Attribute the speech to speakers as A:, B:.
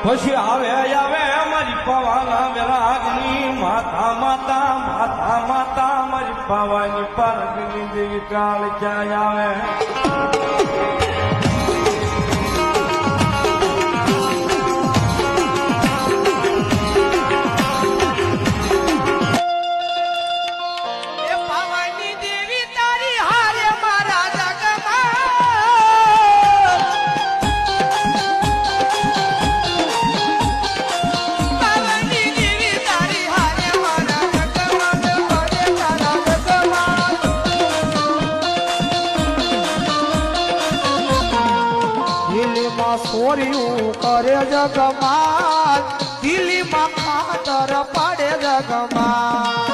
A: પછી આવે મારી પવાના વિરાગની માતા માતા માતા માતા મારી પવાની પરગની દેવી કાળ ક્યાં આવે
B: સોર્યું કરે જગમાલ દિલ્હીમાં ખાતર પાડે જગમાલ